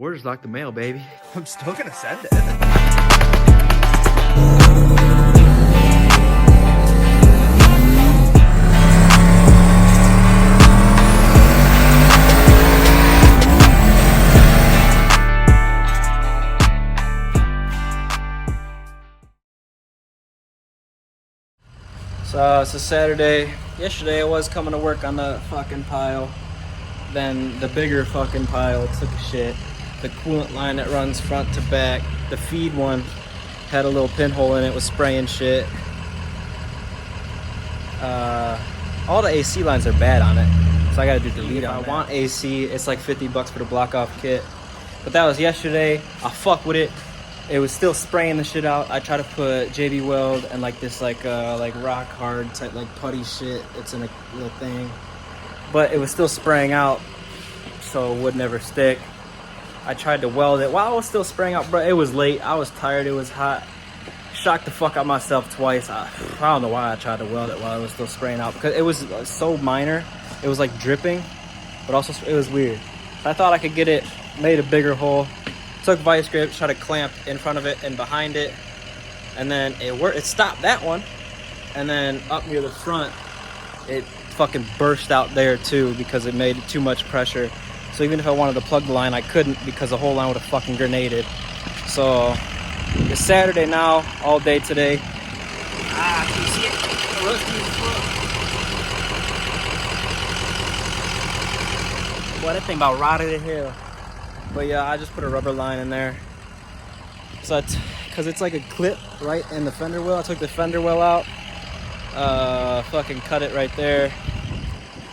Orders like the mail, baby. I'm still gonna send it. So it's a Saturday. Yesterday I was coming to work on the fucking pile. Then the bigger fucking pile took a shit. The coolant line that runs front to back, the feed one, had a little pinhole in it, was spraying shit. All the AC lines are bad on it, so I gotta do delete on it. I want AC, it's like 50 bucks for the block off kit. But that was yesterday. I fuck with it. It was still spraying the shit out. I tried to put JB Weld and like this like rock hard type like putty shit. It's in a little thing, but it was still spraying out, so it would never stick. I tried to weld it while I was still spraying out, bro. It was late. I was tired. It was hot. Shocked the fuck out myself twice. I don't know why I tried to weld it while it was still spraying out, because it was so minor. It was like dripping, but also it was weird. I thought I could get it, made a bigger hole. Took vice grip, tried to clamp in front of it and behind it, and then it worked. It stopped that one, and then up near the front, it fucking burst out there too because it made too much pressure. So even if I wanted to plug the line, I couldn't because the whole line would have fucking grenaded. So it's Saturday now, all day today. Can you see it? Rusty as fuck. Boy, that thing about rotted in hell. But yeah, I just put a rubber line in there. So because it's like a clip right in the fender well. I took the fender well out, fucking cut it right there,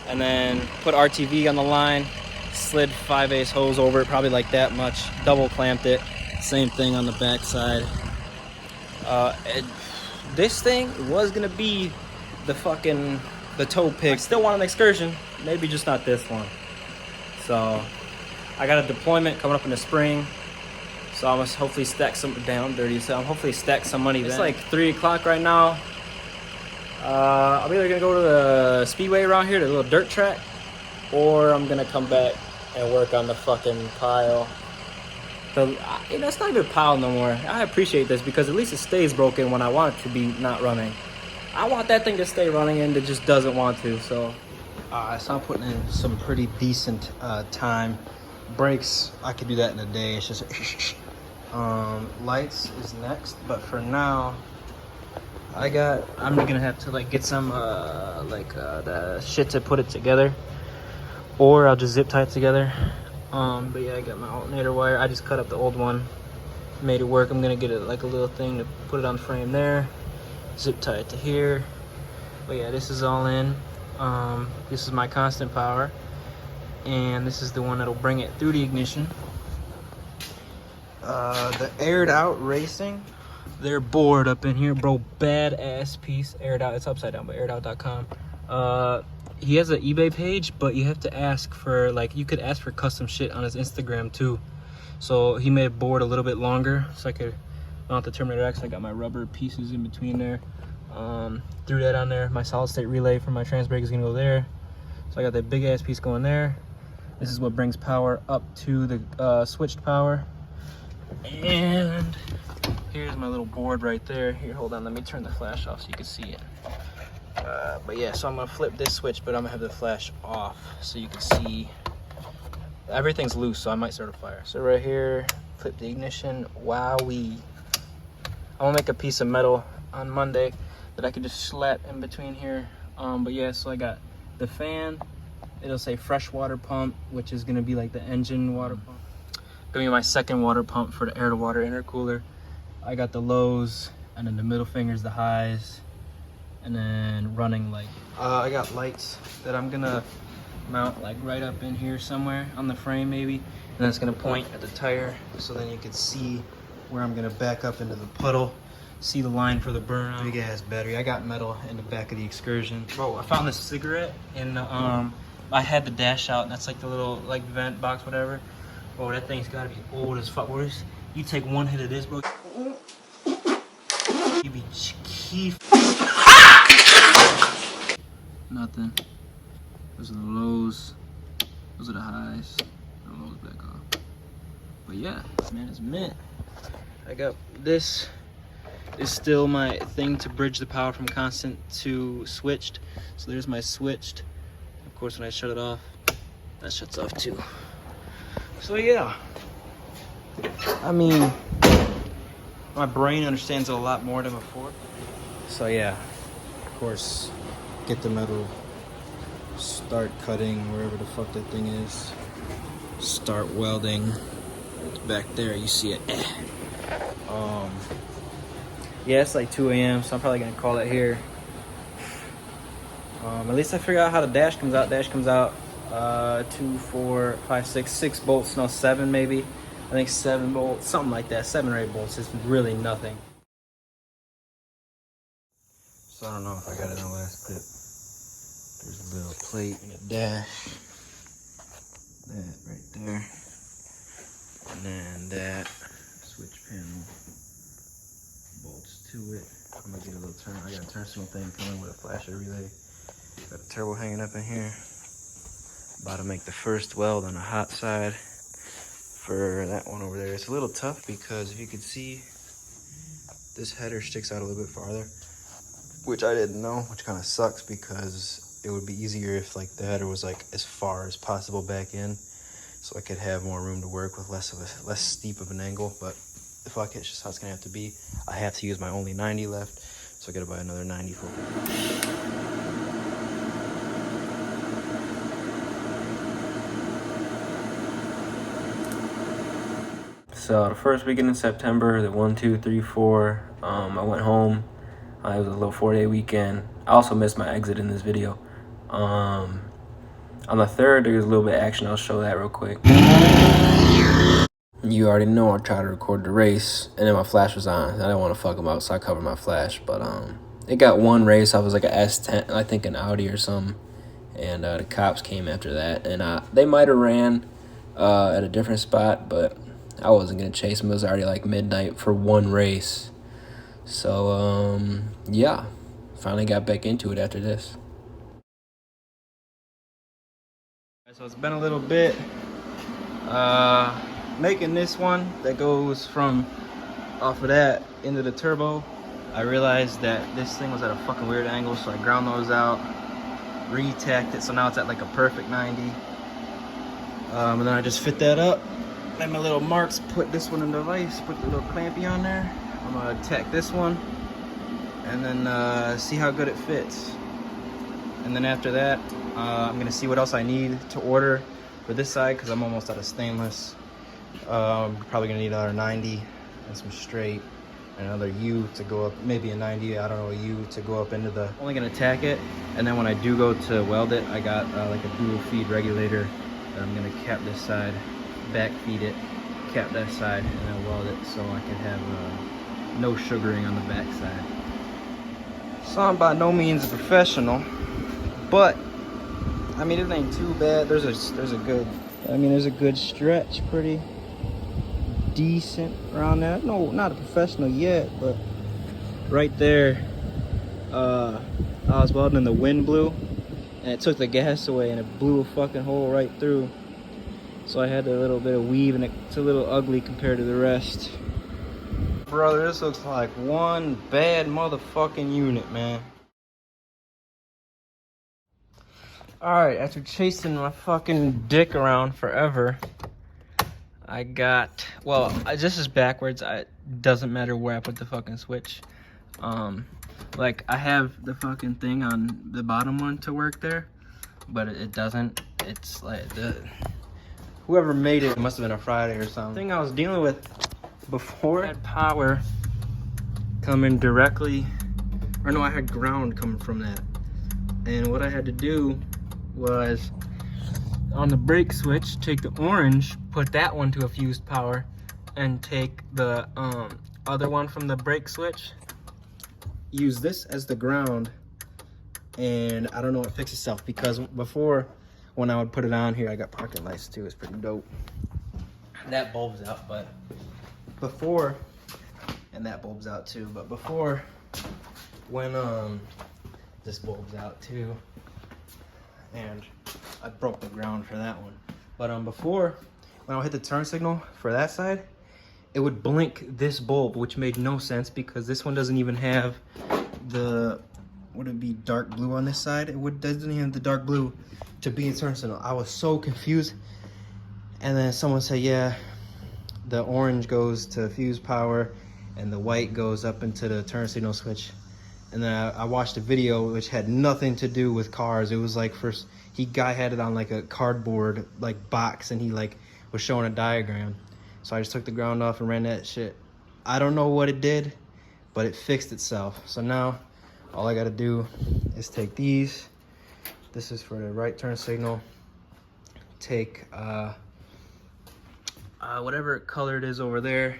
and then put RTV on the line, slid 5/8 hose over it, probably like that much, double clamped it. Same thing on the back side. This thing was gonna be the toe pig. I still want an excursion, maybe just not this one. So I got a deployment coming up in the spring, so I must hopefully stack some down dirty. So I'm hopefully stack some money. It's like 3 o'clock right now. I'm either gonna go to the speedway around here, the little dirt track, or I'm gonna come back and work on the fucking pile. It's not even a pile no more. I appreciate this because at least it stays broken when I want it to be not running. I want that thing to stay running and it just doesn't want to. So I'm putting in some pretty decent time. Brakes, I could do that in a day. It's just lights is next, but for now I'm gonna have to like get some the shit to put it together, or I'll just zip tie it together. But yeah, I got my alternator wire. I just cut up the old one, made it work. I'm gonna get it like a little thing to put it on the frame there, zip tie it to here. But yeah, this is all in. This is my constant power, and this is the one that'll bring it through the ignition. The aired out racing, they're bored up in here, bro. Badass piece. Aired out, it's upside down, but airedout.com. He has an eBay page, but you have to ask for, like, you could ask for custom shit on his Instagram too. So he made board a little bit longer so I could mount the Terminator X. I got my rubber pieces in between there. Threw that on there. My solid state relay for my trans brake is gonna go there. So I got that big ass piece going there. This is what brings power up to the switched power. And here's my little board right there. Here, hold on, let me turn the flash off so you can see it. But yeah, so I'm gonna flip this switch, but I'm gonna have the flash off so you can see. Everything's loose, so I might start a fire. So right here, flip the ignition. Wowee. I'm gonna make a piece of metal on Monday that I could just slat in between here. But yeah, so I got the fan. It'll say fresh water pump, which is gonna be like the engine water pump. Gonna be my second water pump for the air to water intercooler. I got the lows, and then the middle finger's the highs, and then running light. I got lights that I'm gonna mount like right up in here somewhere on the frame maybe, and then it's gonna point at the tire, so then you can see where I'm gonna back up into the puddle, see the line for the burnout. Big ass battery. I got metal in the back of the Excursion. Bro, I found this cigarette in the I had the dash out, and that's like the little like vent box, whatever. Bro, that thing's gotta be old as fuck. You take one hit of this, bro, you be keef. Nothing. Those are the lows. Those are the highs. The lows back off. But yeah, this man is mint. I got this is still my thing to bridge the power from constant to switched. So there's my switched. Of course, when I shut it off, that shuts off too. So yeah, I mean, my brain understands it a lot more than before. So yeah, of course, get the metal, start cutting wherever the fuck that thing is, start welding. It's back there, you see it. Yeah, it's like 2 a.m, so I'm probably gonna call it here. At least I figured out how the dash comes out. Dash comes out 2, 4, 5, 6 bolts, no, 7 maybe. I think 7 bolts, something like that. 7 or 8 bolts. It's really nothing. So I don't know if I got it in the last clip. There's a little plate and a dash. That right there. And then that switch panel bolts to it. I'm gonna get a little turn. I got a turn signal thing coming with a flasher relay. Got a turbo hanging up in here. About to make the first weld on the hot side for that one over there. It's a little tough because if you could see, this header sticks out a little bit farther, which I didn't know, which kind of sucks because it would be easier if like the header was like as far as possible back in, so I could have more room to work with less steep of an angle. But fuck it, it's just how it's gonna have to be. I have to use my only 90 left, so I gotta buy another 90 for it. So the first weekend in September, the 1, 2, 3, 4, I went home. It was a little 4-day weekend. I also missed my exit in this video. On the 3rd, there was a little bit of action. I'll show that real quick. You already know I tried to record the race, and then my flash was on. I didn't want to fuck them up, so I covered my flash. But it got one race. I was like an S10, I think an Audi or something. And the cops came after that. And they might have ran at a different spot, but I wasn't going to chase them. It was already like midnight for one race. So, yeah, finally got back into it after this. So it's been a little bit making this one that goes from off of that into the turbo. I realized that this thing was at a fucking weird angle, so I ground those out, re-tacked it, so now it's at like a perfect 90. And then I just fit that up. Made my little marks, put this one in the vise, put the little clampy on there. I'm gonna tack this one and then see how good it fits. And then after that, I'm gonna see what else I need to order for this side because I'm almost out of stainless. Probably gonna need another 90 and some straight, and another U to go up, maybe a 90, I don't know, a U to go up into the, only gonna tack it. And then when I do go to weld it, I got like a dual feed regulator that I'm gonna cap this side, back feed it, cap that side, and then weld it so I can have no sugaring on the back side. So I'm by no means a professional, but I mean, it ain't too bad. There's a good stretch, pretty decent around that. No, not a professional yet, but right there, I was welding and the wind blew, and it took the gas away, and it blew a fucking hole right through. So I had a little bit of weave, and it's a little ugly compared to the rest. Brother, this looks like one bad motherfucking unit, man. Alright, after chasing my fucking dick around forever, I got, well, this is backwards. It doesn't matter where I put the fucking switch. Like, I have the fucking thing on the bottom one to work there, but it doesn't. It's like, whoever made it must have been a Friday or something. The thing I was dealing with before, I had power coming directly, or no, I had ground coming from that. And what I had to do was, on the brake switch, take the orange, put that one to a fused power, and take the other one from the brake switch, use this as the ground, and I don't know, it fixed itself, because before, when I would put it on here, I got parking lights too, it's pretty dope. That bulb's out, but before, and that bulb's out too, but before, when this bulb's out too, and I broke the ground for that one. But before, when I would hit the turn signal for that side, it would blink this bulb, which made no sense because this one doesn't even have the, would it be dark blue on this side? Doesn't even have the dark blue to be a turn signal. I was so confused. And then someone said, yeah, the orange goes to fuse power and the white goes up into the turn signal switch. And then I watched a video which had nothing to do with cars. It was like guy had it on like a cardboard like box, and he like was showing a diagram. So I just took the ground off and ran that shit. I don't know what it did, but it fixed itself. So now all I gotta do is take these. This is for the right turn signal. Take whatever color it is over there,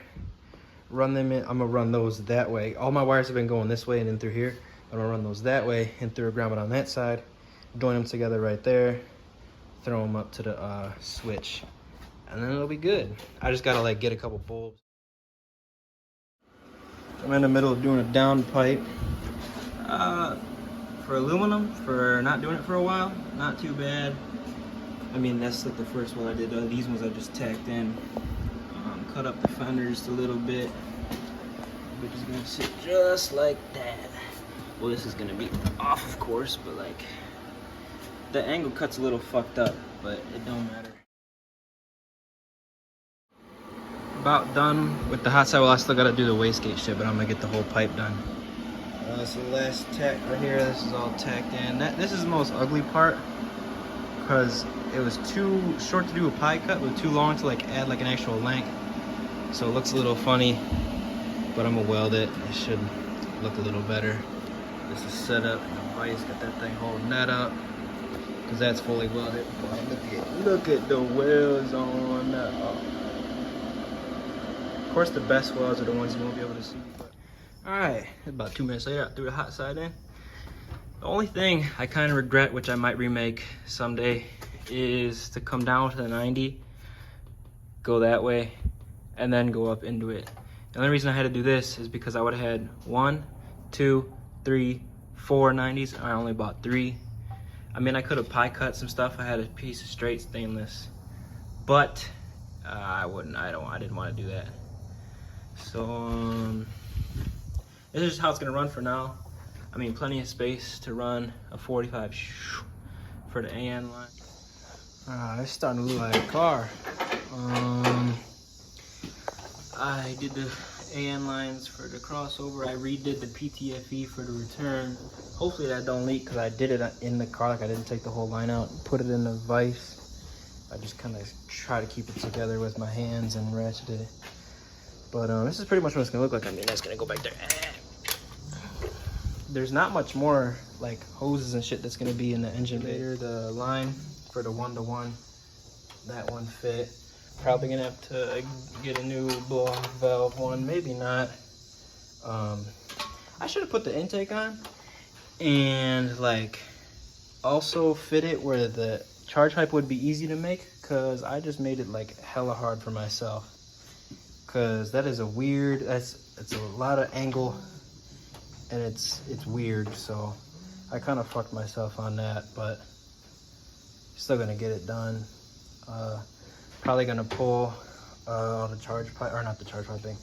run them in. I'm gonna run those that way. All my wires have been going this way and in through here. I'm gonna run those that way and through a ground on that side, join them together right there, throw them up to the switch, and then it'll be good. I just gotta like get a couple bulbs. I'm in the middle of doing a down pipe. For aluminum, for not doing it for a while, not too bad. I mean, that's like the first one I did. These ones I just tacked in. Cut up the fender just a little bit, which is gonna sit just like that. Well, this is gonna be off, of course, but like the angle cut's a little fucked up, but it don't matter. About done with the hot side. Well, I still gotta do the wastegate shit, but I'm gonna get the whole pipe done. So the last tack right here, this is all tacked in. This is the most ugly part because it was too short to do a pie cut, but too long to like add like an actual length. So it looks a little funny, but I'm gonna weld it. It should look a little better. This is set up, and the vice got that thing holding that up, because that's fully welded. Boy, look at the welds on that. Oh. Of course, the best welds are the ones you won't be able to see. But all right, about 2 minutes later, I threw the hot side in. The only thing I kind of regret, which I might remake someday, is to come down to the 90, go that way, and then go up into it. The only reason I had to do this is because I would have had 1, 2, 3, 4 90s. I only bought 3. I mean, I could have pie cut some stuff. I had a piece of straight stainless, but I didn't want to do that. So this is just how it's gonna run for now. I mean, plenty of space to run a 45 for the AN line. It's starting to look like a car. I did the AN lines for the crossover. I redid the PTFE for the return. Hopefully that don't leak, because I did it in the car. Like, I didn't take the whole line out and put it in the vise. I just kind of try to keep it together with my hands and ratchet it. But this is pretty much what it's gonna look like. I mean, that's gonna go back there. There's not much more like hoses and shit that's gonna be in the engine bay. Here, the line for the 1-to-1, that one fit. Probably gonna have to get a new blow-off valve one, maybe not. I should have put the intake on and like also fit it where the charge pipe would be easy to make, because I just made it like hella hard for myself, because that is a weird, it's a lot of angle and it's weird. So I kind of fucked myself on that, but still gonna get it done. Probably gonna pull all the charge pipe, or not the charge piping,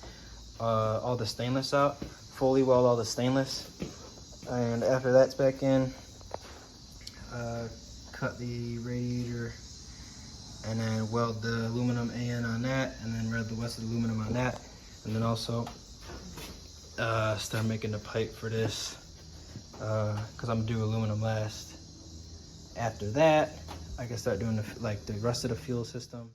all the stainless out, fully weld all the stainless, and after that's back in, cut the radiator and then weld the aluminum AN on that, and then weld the rest of the aluminum on that, and then also start making the pipe for this, because I'm gonna do aluminum last. After that, I can start doing the rest of the fuel system.